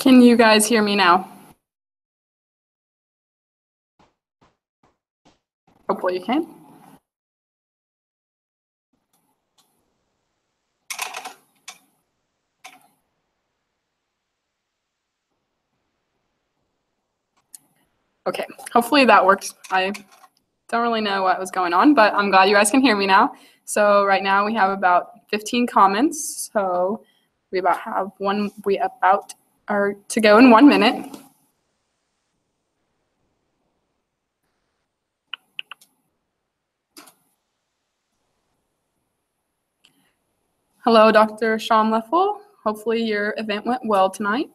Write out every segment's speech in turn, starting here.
Can you guys hear me now? Hopefully you can. Okay, hopefully that works. I don't really know what was going on, but I'm glad you guys can hear me now. So right now we have about 15 comments. So we about are to go in 1 minute. Hello, Dr. Sean Leffel. Hopefully your event went well tonight.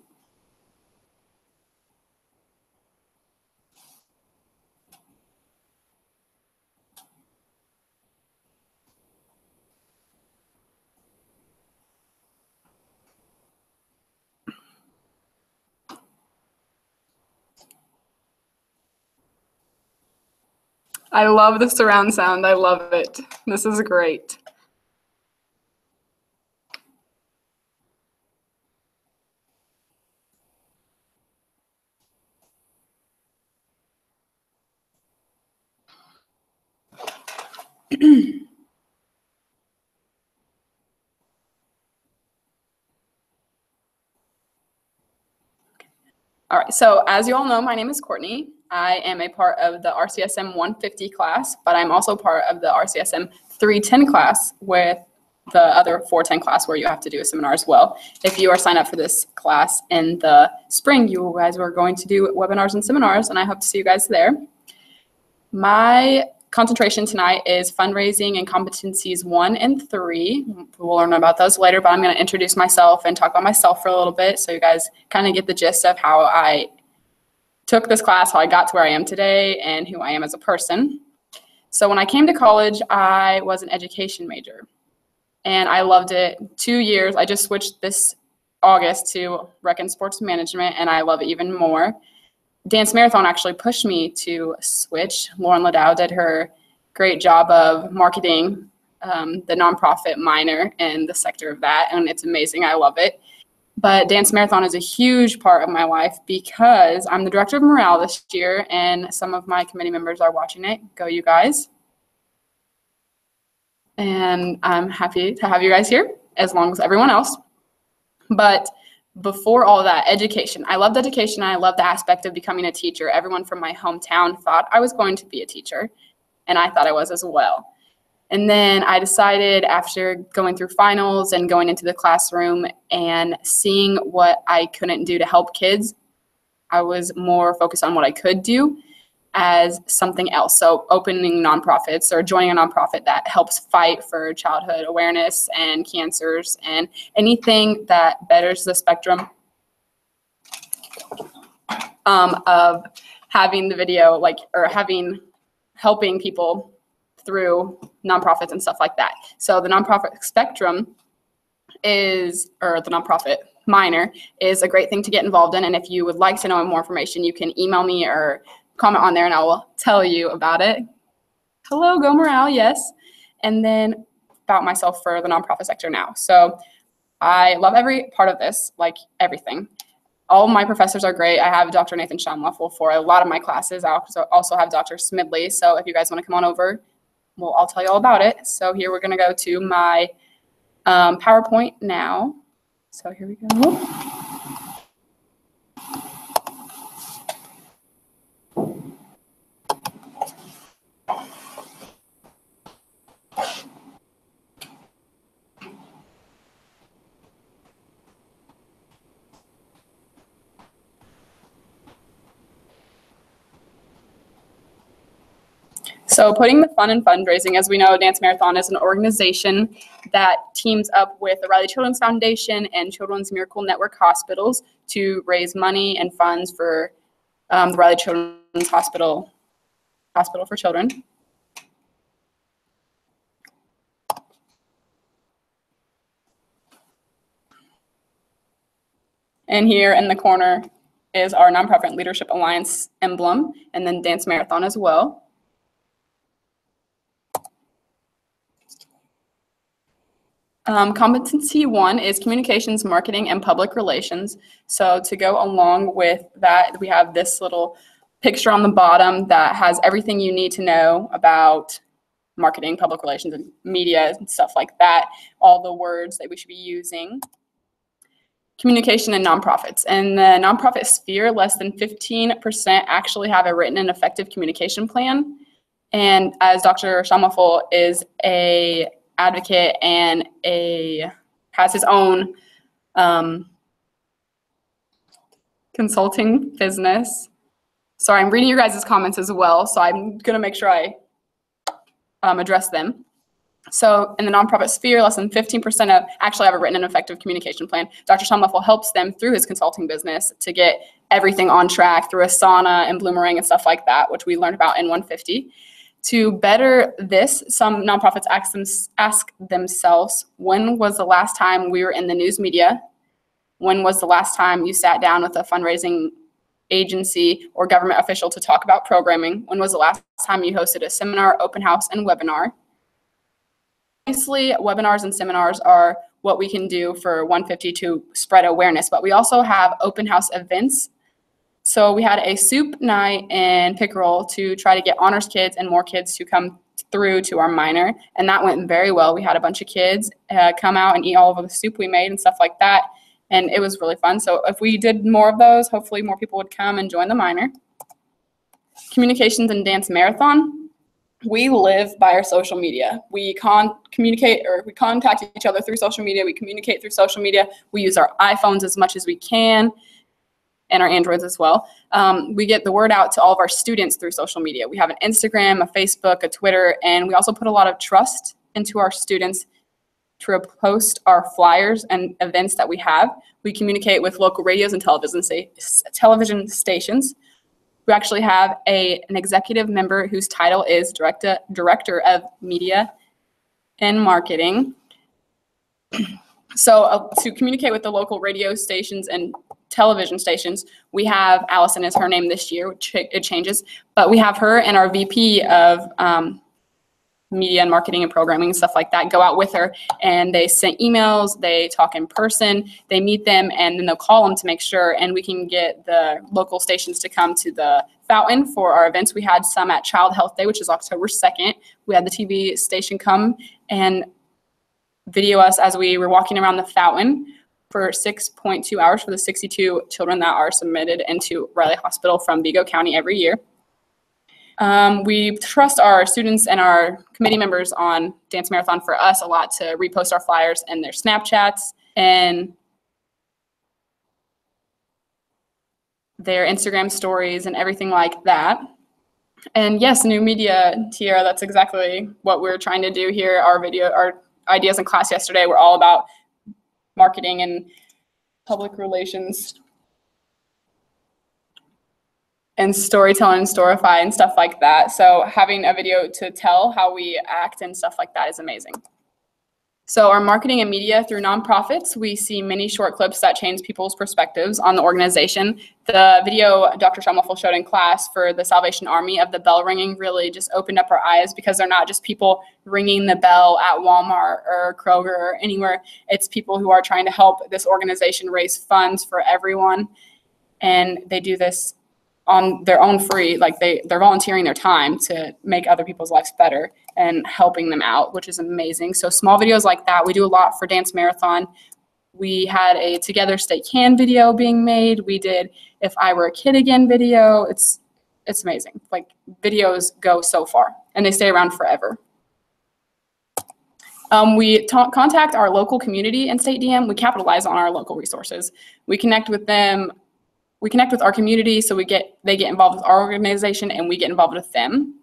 I love the surround sound. I love it. This is great. All right, so as you all know, my name is Courtney. I am a part of the RCSM 150 class, but I'm also part of the RCSM 310 class with the other 410 class where you have to do a seminar as well. If you are signed up for this class in the spring, you guys are going to do webinars and seminars, and I hope to see you guys there. My concentration tonight is fundraising and competencies 1 and 3. We'll learn about those later, but I'm going to introduce myself and talk about myself for a little bit so you guys kind of get the gist of how I took this class, how I got to where I am today, and who I am as a person. So when I came to college, I was an education major, and I loved it. 2 years, I just switched this August to rec and sports management, and I love it even more. Dance Marathon actually pushed me to switch. Lauren Ladow did her great job of marketing the nonprofit minor in the sector of that, and it's amazing. I love it. But Dance Marathon is a huge part of my life because I'm the director of morale this year, and some of my committee members are watching it. Go you guys. And I'm happy to have you guys here, as long as everyone else. But before all that, education. I loved education. I loved the aspect of becoming a teacher. Everyone from my hometown thought I was going to be a teacher, and I thought I was as well. And then I decided, after going through finals and going into the classroom and seeing what I couldn't do to help kids, I was more focused on what I could do as something else. So opening nonprofits or joining a nonprofit that helps fight for childhood awareness and cancers and anything that betters the spectrum of having the video, helping people through nonprofits and stuff like that. So the nonprofit spectrum the nonprofit minor is a great thing to get involved in. And if you would like to know more information, you can email me or comment on there and I will tell you about it. Hello, Go Morale, yes. And then about myself for the nonprofit sector now. So I love every part of this, like everything. All of my professors are great. I have Dr. Nathan Schomleffel for a lot of my classes. I also have Dr. Smidley. So if you guys want to come on over, well, I'll tell you all about it. So here we're going to go to my PowerPoint now. So here we go. So putting the fun in fundraising, as we know, Dance Marathon is an organization that teams up with the Riley Children's Foundation and Children's Miracle Network hospitals to raise money and funds for the Riley Children's Hospital for Children. And here in the corner is our Nonprofit Leadership Alliance emblem, and then Dance Marathon as well. Competency 1 is communications, marketing, and public relations. So to go along with that, we have this little picture on the bottom that has everything you need to know about marketing, public relations, and media and stuff like that, all the words that we should be using. Communication and nonprofits. In the nonprofit sphere, less than 15% actually have a written and effective communication plan. And as Dr. Shamaful is a advocate and has his own consulting business. Sorry, I'm reading your guys' comments as well, so I'm going to make sure I address them. So in the nonprofit sphere, less than 15% of actually have a written and effective communication plan. Dr. Shamaful helps them through his consulting business to get everything on track through Asana and Bloomerang and stuff like that, which we learned about in 150. To better this, some nonprofits ask themselves, when was the last time we were in the news media? When was the last time you sat down with a fundraising agency or government official to talk about programming? When was the last time you hosted a seminar, open house, and webinar? Obviously, webinars and seminars are what we can do for 150 to spread awareness, but we also have open house events. So we had a soup night in Pickerel to try to get honors kids and more kids to come through to our minor, and that went very well. We had a bunch of kids come out and eat all of the soup we made and stuff like that, and it was really fun. So if we did more of those, hopefully more people would come and join the minor. Communications and dance marathon. We live by our social media. We communicate, or we contact each other through social media. We communicate through social media. We use our iPhones as much as we can, and our Androids as well. We get the word out to all of our students through social media. We have an Instagram, a Facebook, a Twitter, and we also put a lot of trust into our students to post our flyers and events that we have. We communicate with local radios and television stations. We actually have an executive member whose title is Director of Media and Marketing. So to communicate with the local radio stations and television stations, we have Allison is her name this year, it changes, but we have her and our VP of media and marketing and programming and stuff like that go out with her, and they send emails, they talk in person, they meet them, and then they'll call them to make sure, and we can get the local stations to come to the fountain for our events. We had some at Child Health Day, which is October 2nd. We had the TV station come and video us as we were walking around the fountain for 6.2 hours for the 62 children that are submitted into Riley Hospital from Vigo County every year. We trust our students and our committee members on Dance Marathon for us a lot to repost our flyers and their Snapchats and their Instagram stories and everything like that. And yes, new media, Tiara, that's exactly what we're trying to do here. Our ideas in class yesterday were all about marketing and public relations and storytelling, storify, and stuff like that. So having a video to tell how we act and stuff like that is amazing. So our marketing and media through nonprofits, we see many short clips that change people's perspectives on the organization. The video Dr. Shamaful showed in class for the Salvation Army of the bell ringing really just opened up our eyes, because they're not just people ringing the bell at Walmart or Kroger or anywhere. It's people who are trying to help this organization raise funds for everyone. And they do this on their own free, like they're volunteering their time to make other people's lives better and helping them out, which is amazing. So small videos like that, we do a lot for Dance Marathon. We had a Together Stay Can video being made. We did If I Were a Kid Again video. It's amazing. Like, videos go so far and they stay around forever. We contact our local community and state DM. We capitalize on our local resources. We connect with them. We connect with our community, so they get involved with our organization and we get involved with them.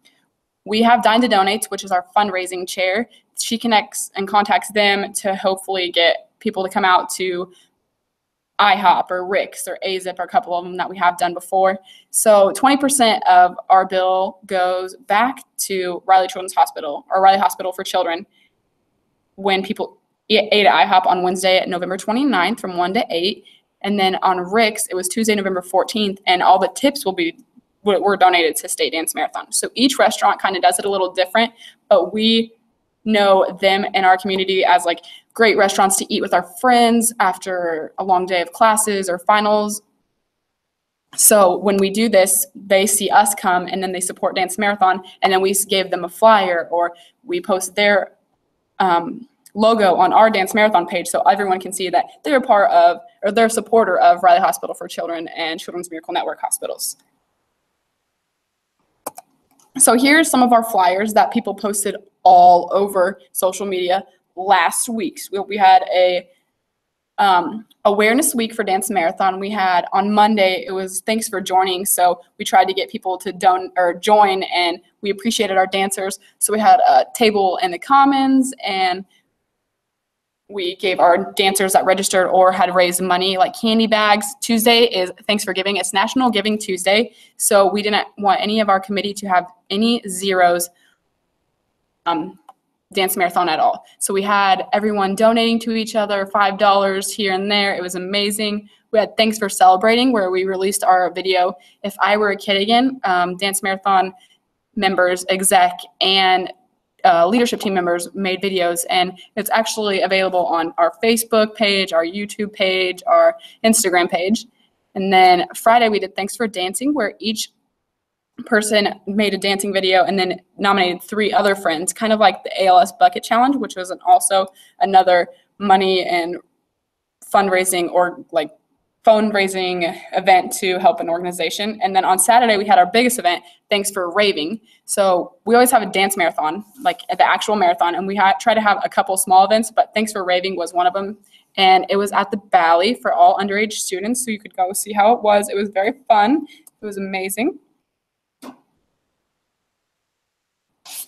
We have Dine to Donate, which is our fundraising chair. She connects and contacts them to hopefully get people to come out to IHOP or Rick's or AZIP, or a couple of them that we have done before. So 20% of our bill goes back to Riley Children's Hospital, or Riley Hospital for Children, when people ate at IHOP on Wednesday, November 29th from 1 to 8. And then on Rick's, it was Tuesday, November 14th, and all the tips were donated to State Dance Marathon. So each restaurant kind of does it a little different, but we know them and our community as like great restaurants to eat with our friends after a long day of classes or finals. So when we do this, they see us come and then they support Dance Marathon, and then we give them a flyer or we post their logo on our Dance Marathon page so everyone can see that they're a part of or they're a supporter of Riley Hospital for Children and Children's Miracle Network hospitals. So here's some of our flyers that people posted all over social media last week. We had a awareness week for Dance Marathon. We had on Monday, it was thanks for joining. So we tried to get people to join, and we appreciated our dancers. So we had a table in the Commons, and we gave our dancers that registered or had raised money like candy bags. Tuesday is Thanks for Giving. It's National Giving Tuesday. So we didn't want any of our committee to have any zeros Dance Marathon at all. So we had everyone donating to each other, $5 here and there. It was amazing. We had Thanks for Celebrating, where we released our video, If I Were a Kid Again. Dance Marathon members, exec, and leadership team members made videos, and it's actually available on our Facebook page, our YouTube page, our Instagram page. And then Friday we did Thanks for Dancing, where each person made a dancing video and then nominated 3 other friends, kind of like the ALS Bucket Challenge, which was also another money and fundraising or like fundraising event to help an organization. And then on Saturday, we had our biggest event, Thanks for Raving. So we always have a dance marathon, like the actual marathon, and we try to have a couple small events, but Thanks for Raving was one of them. And it was at the Valley for all underage students, so you could go see how it was. It was very fun. It was amazing.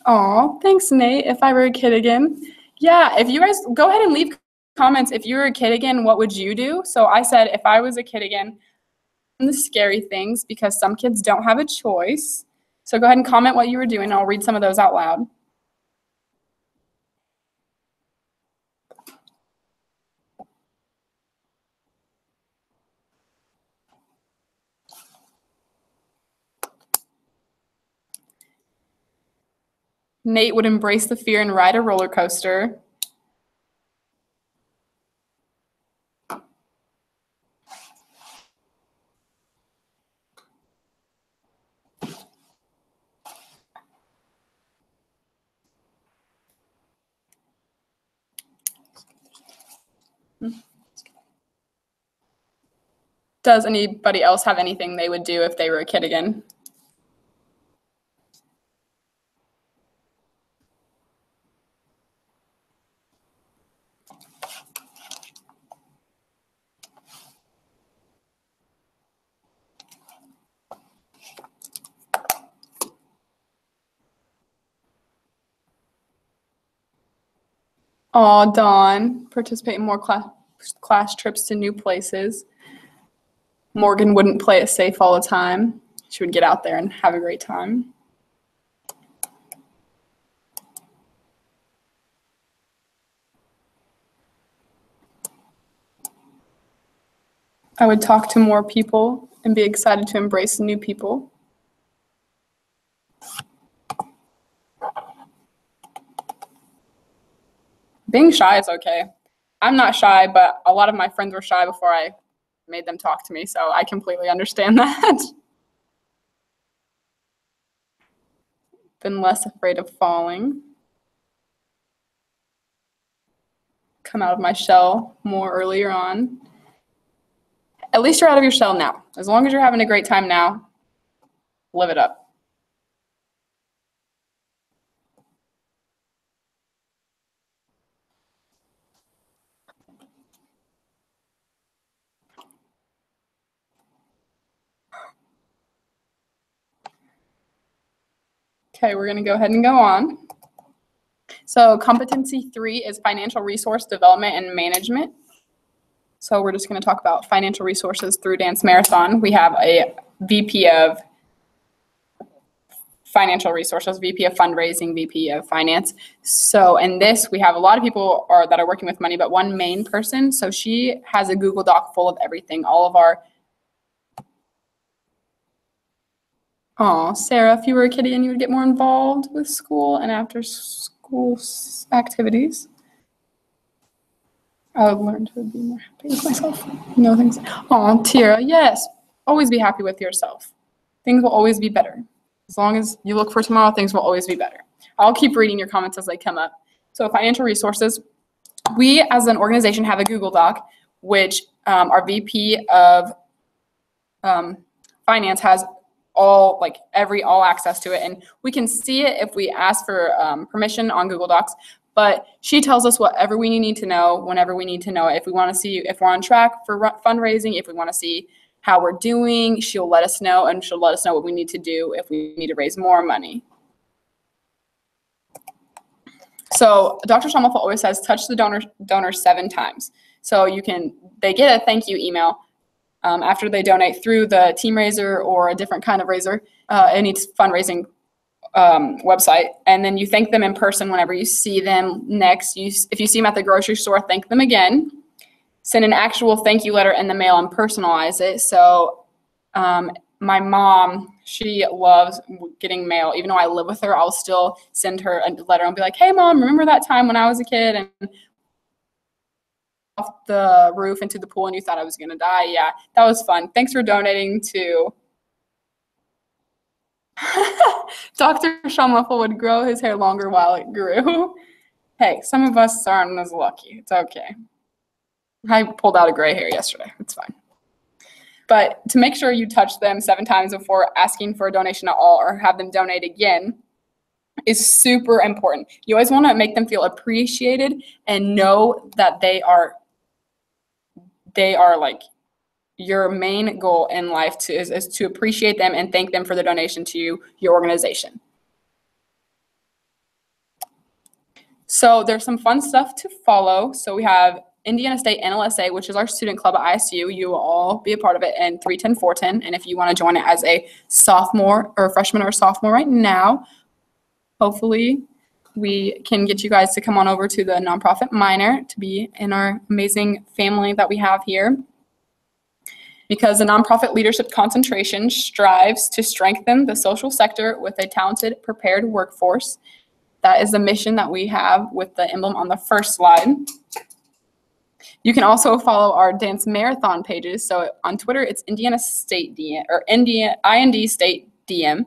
Aw, thanks, Nate. If I were a kid again. Yeah, if you guys go ahead and leave comments. If you were a kid again, what would you do? So I said, if I was a kid again, the scary things, because some kids don't have a choice. So go ahead and comment what you were doing. I'll read some of those out loud. Nate would embrace the fear and ride a roller coaster. Does anybody else have anything they would do if they were a kid again? Aw, Dawn, participate in more class trips to new places. Morgan wouldn't play it safe all the time. She would get out there and have a great time. I would talk to more people and be excited to embrace new people. Being shy is okay. I'm not shy, but a lot of my friends were shy before I made them talk to me, so I completely understand that. Been less afraid of falling. Come out of my shell more earlier on. At least you're out of your shell now. As long as you're having a great time now, live it up. Okay, we're gonna go ahead and go on. So competency 3 is financial resource development and management. So we're just gonna talk about financial resources through Dance Marathon. We have a VP of financial resources, VP of fundraising, VP of finance. So in this, we have a lot of people that are working with money, but one main person. So she has a Google Doc full of everything, all of our. Oh, Sarah, if you were a kid and you would get more involved with school and after school. school activities. I would learn to be more happy with myself. Things. Oh, Tira, yes. Always be happy with yourself. Things will always be better. As long as you look for tomorrow, things will always be better. I'll keep reading your comments as they come up. So financial resources. We, as an organization, have a Google Doc, which our VP of Finance has all access to it. And we can see it if we ask for permission on Google Docs. But she tells us whatever we need to know whenever we need to know it. If we want to see if we're on track for fundraising, if we want to see how we're doing, she'll let us know, and she'll let us know what we need to do if we need to raise more money. So Dr. Shamathal always says, touch the donor 7 times. So they get a thank you email after they donate through the team raiser or a different kind of raiser, any fundraising website, and then you thank them in person whenever you see them next. If you see them at the grocery store, thank them again. Send an actual thank you letter in the mail and personalize it. So my mom, she loves getting mail. Even though I live with her, I'll still send her a letter and be like, hey, Mom, remember that time when I was a kid and off the roof into the pool and you thought I was going to die? Yeah, that was fun. Thanks for donating to Dr. Shamathal would grow his hair longer while it grew. Hey, some of us aren't as lucky. It's okay. I pulled out a gray hair yesterday. It's fine. But to make sure you touch them 7 times before asking for a donation at all or have them donate again is super important. You always want to make them feel appreciated and know that they are like your main goal in life is to appreciate them and thank them for the donation to your organization. So there's some fun stuff to follow. So we have Indiana State NLSA, which is our student club at ISU. You will all be a part of it in 310, 410. And if you want to join it as a sophomore or freshman or sophomore right now, hopefully we can get you guys to come on over to the nonprofit minor to be in our amazing family that we have here. Because the nonprofit leadership concentration strives to strengthen the social sector with a talented, prepared workforce. That is the mission that we have with the emblem on the first slide. You can also follow our dance marathon pages. So on Twitter, it's Indiana State DM or IND State DM.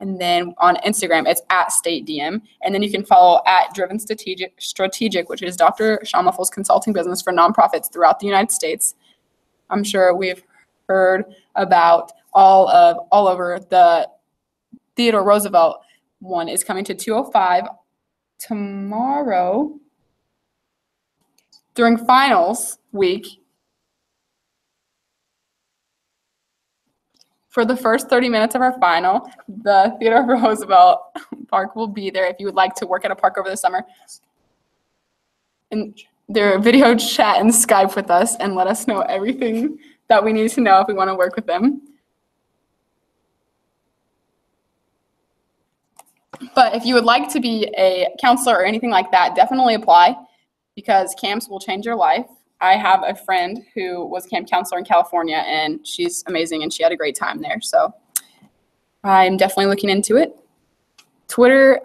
And then on Instagram, it's @StateDM. And then you can follow @Driven Strategic, which is Dr. Shamathal's consulting business for nonprofits throughout the United States. I'm sure we've heard about all over. The Theodore Roosevelt one is coming to 205 tomorrow during finals week. For the first 30 minutes of our final, the Theodore Roosevelt Park will be there if you would like to work at a park over the summer. And their video chat and Skype with us and let us know everything that we need to know if we want to work with them. But if you would like to be a counselor or anything like that, definitely apply because camps will change your life. I have a friend who was a camp counselor in California, and she's amazing, and she had a great time there. So I'm definitely looking into it. Twitter,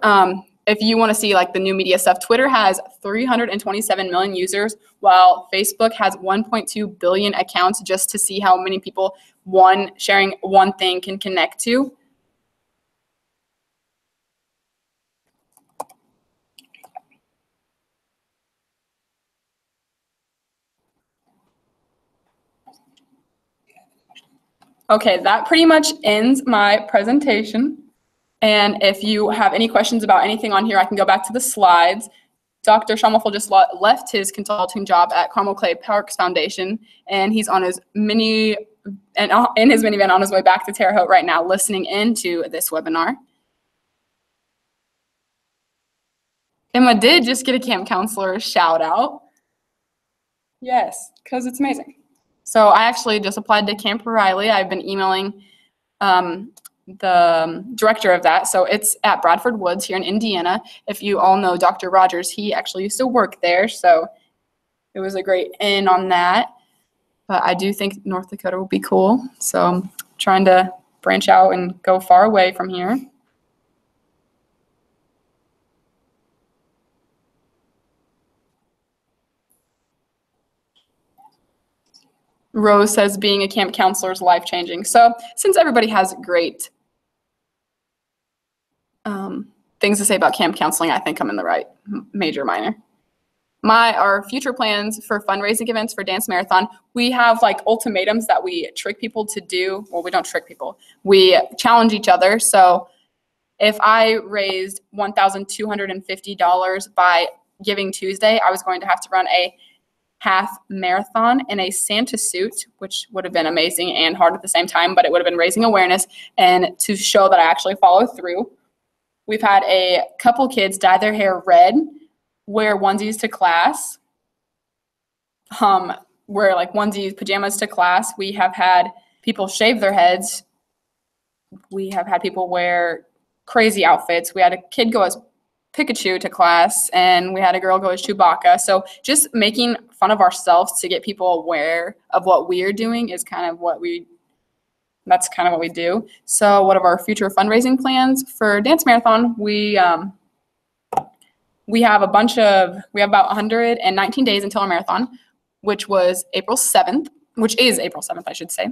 if you want to see like the new media stuff, Twitter has 327 million users, while Facebook has 1.2 billion accounts, just to see how many people sharing one thing can connect to. Okay, that pretty much ends my presentation. And if you have any questions about anything on here, I can go back to the slides. Dr. Shamathal just left his consulting job at Carmel Clay Parks Foundation, and he's on his in his minivan on his way back to Terre Haute right now, listening into this webinar. Emma did just get a camp counselor shout out. Yes, because it's amazing. So I actually just applied to Camp Riley. I've been emailing the director of that. So it's at Bradford Woods here in Indiana. If you all know Dr. Rogers, he actually used to work there. So it was a great in on that. But I do think North Dakota will be cool. So I'm trying to branch out and go far away from here. Rose says being a camp counselor is life-changing. So since everybody has great things to say about camp counseling, I think I'm in the right major minor. Our future plans for fundraising events for Dance Marathon, we have like ultimatums that we trick people to do. Well, we don't trick people. We challenge each other. So if I raised $1,250 by Giving Tuesday, I was going to have to run a half marathon in a Santa suit, which would have been amazing and hard at the same time, but it would have been raising awareness and to show that I actually follow through. We've had a couple kids dye their hair red, wear onesies to class, wear like onesies, pajamas to class. We have had people shave their heads. We have had people wear crazy outfits. We had a kid go as Pikachu to class, and we had a girl go as Chewbacca. So just making fun of ourselves to get people aware of what we're doing is kind of that's kind of what we do. So what are our future fundraising plans for Dance Marathon? We have about 119 days until our marathon, which is April 7th, I should say.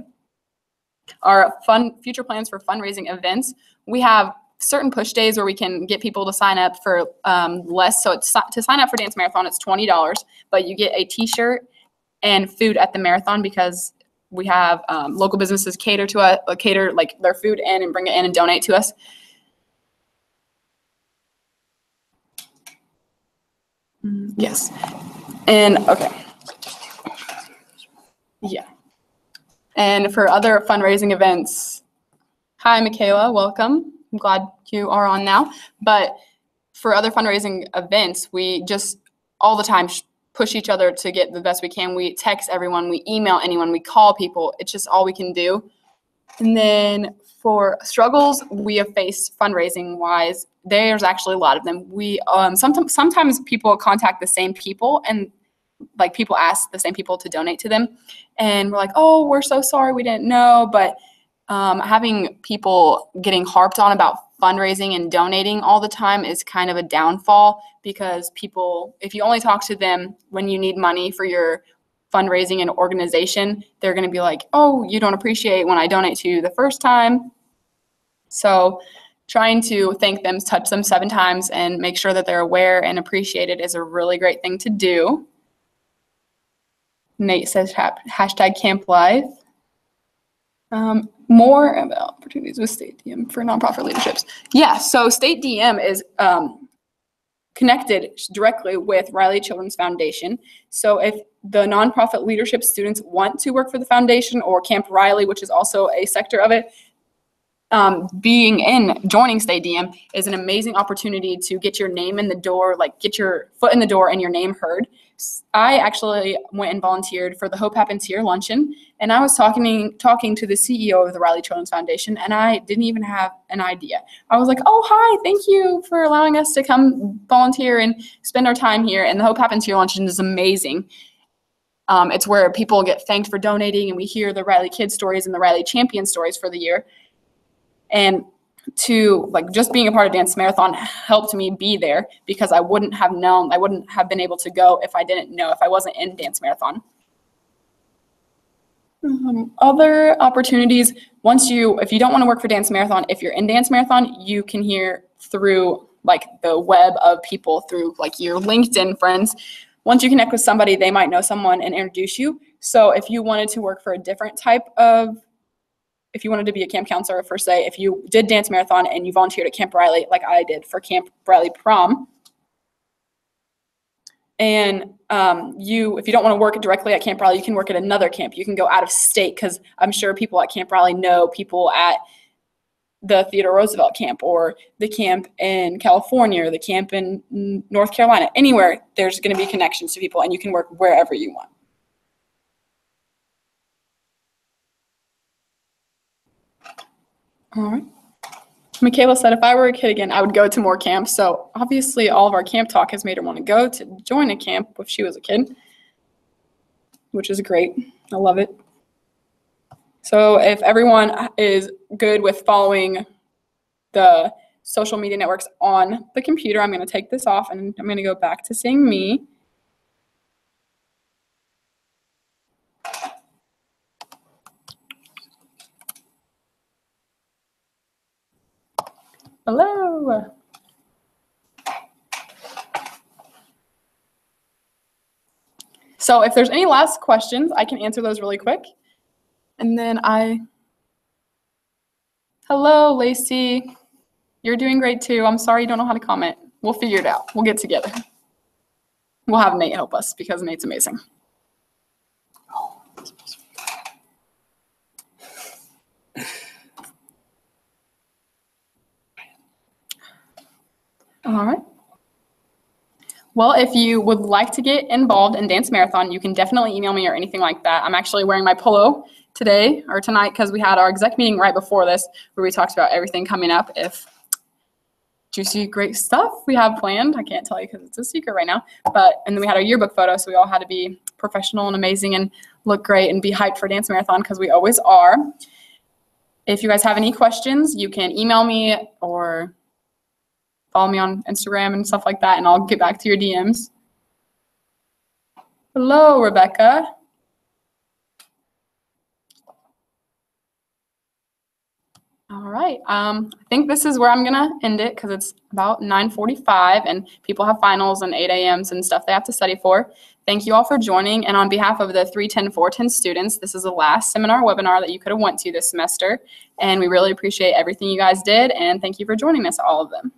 Our future plans for fundraising events, we have certain push days where we can get people to sign up for less. So to sign up for Dance Marathon, it's $20, but you get a t-shirt and food at the marathon because we have local businesses cater like their food in and bring it in and donate to us. Yes. And okay. Yeah. And for other fundraising events, hi, Michaela, welcome. I'm glad you are on now. But for other fundraising events, we just all the time push each other to get the best we can. We text everyone, we email anyone, we call people. It's just all we can do. And then for struggles we have faced fundraising wise, there's actually a lot of them. We sometimes people contact the same people and like people ask the same people to donate to them, and we're like, oh, we're so sorry, we didn't know. But having people getting harped on about fundraising and donating all the time is kind of a downfall, because people, if you only talk to them when you need money for your fundraising and organization, they're going to be like, oh, you don't appreciate when I donate to you the first time. So trying to thank them, touch them 7 times, and make sure that they're aware and appreciated is a really great thing to do. Nate says hashtag Camp Life. More about opportunities with State DM for nonprofit leaderships. Yeah, so State DM is connected directly with Riley Children's Foundation. So if the nonprofit leadership students want to work for the foundation or Camp Riley, which is also a sector of it, joining State DM is an amazing opportunity to get your name in the door, like get your foot in the door and your name heard. I actually went and volunteered for the Hope Happens Here luncheon, and I was talking to the CEO of the Riley Children's Foundation, and I didn't even have an idea. I was like, oh, hi, thank you for allowing us to come volunteer and spend our time here. And the Hope Happens Here luncheon is amazing. It's where people get thanked for donating, and we hear the Riley Kids stories and the Riley Champion stories for the year. And to just being a part of Dance Marathon helped me be there, because I wouldn't have been able to go if I wasn't in Dance Marathon. Other opportunities, if you don't want to work for Dance Marathon, if you're in Dance Marathon, you can hear through the web of people, through your LinkedIn friends. Once you connect with somebody, they might know someone and introduce you. So if you wanted to work for a different type of if you wanted to be a camp counselor, for say, if you did Dance Marathon and you volunteered at Camp Riley, like I did for Camp Riley Prom, and if you don't want to work directly at Camp Riley, you can work at another camp. You can go out of state, because I'm sure people at Camp Riley know people at the Theodore Roosevelt camp, or the camp in California, or the camp in North Carolina. Anywhere, there's going to be connections to people, and you can work wherever you want. All right. Michaela said, if I were a kid again, I would go to more camps. So obviously all of our camp talk has made her want to join a camp if she was a kid, which is great. I love it. So if everyone is good with following the social media networks on the computer, I'm going to take this off and I'm going to go back to seeing me. Hello. So if there's any last questions, I can answer those really quick. And then hello, Lacey. You're doing great too. I'm sorry you don't know how to comment. We'll figure it out. We'll get together. We'll have Nate help us because Nate's amazing. All right. Well, if you would like to get involved in Dance Marathon, you can definitely email me or anything like that. I'm actually wearing my polo today or tonight because we had our exec meeting right before this where we talked about everything coming up. If juicy, great stuff we have planned. I can't tell you because it's a secret right now. And then we had our yearbook photo, so we all had to be professional and amazing and look great and be hyped for Dance Marathon because we always are. If you guys have any questions, you can email me or follow me on Instagram and stuff like that, and I'll get back to your DMs. Hello, Rebecca. All right. I think this is where I'm going to end it because it's about 9:45 and people have finals and 8 a.m.s and stuff they have to study for. Thank you all for joining. And on behalf of the 310, 410 students, this is the last seminar webinar that you could have went to this semester. And we really appreciate everything you guys did. And thank you for joining us, all of them.